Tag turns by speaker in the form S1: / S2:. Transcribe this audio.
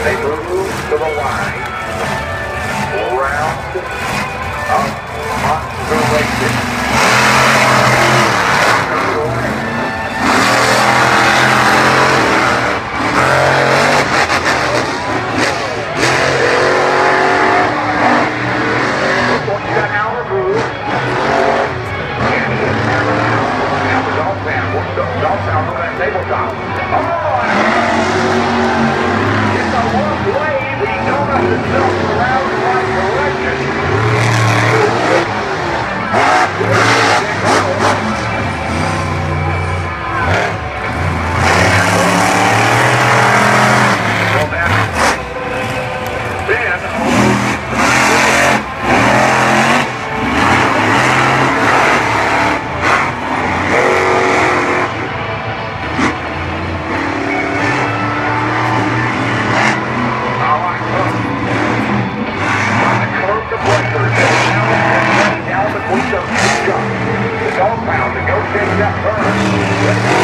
S1: They move to the line. Round of Monster Racing. Tabletop. Oh! It's a rough wave. He donuts himself around the right direction. Well, the dog pound to go change that turn.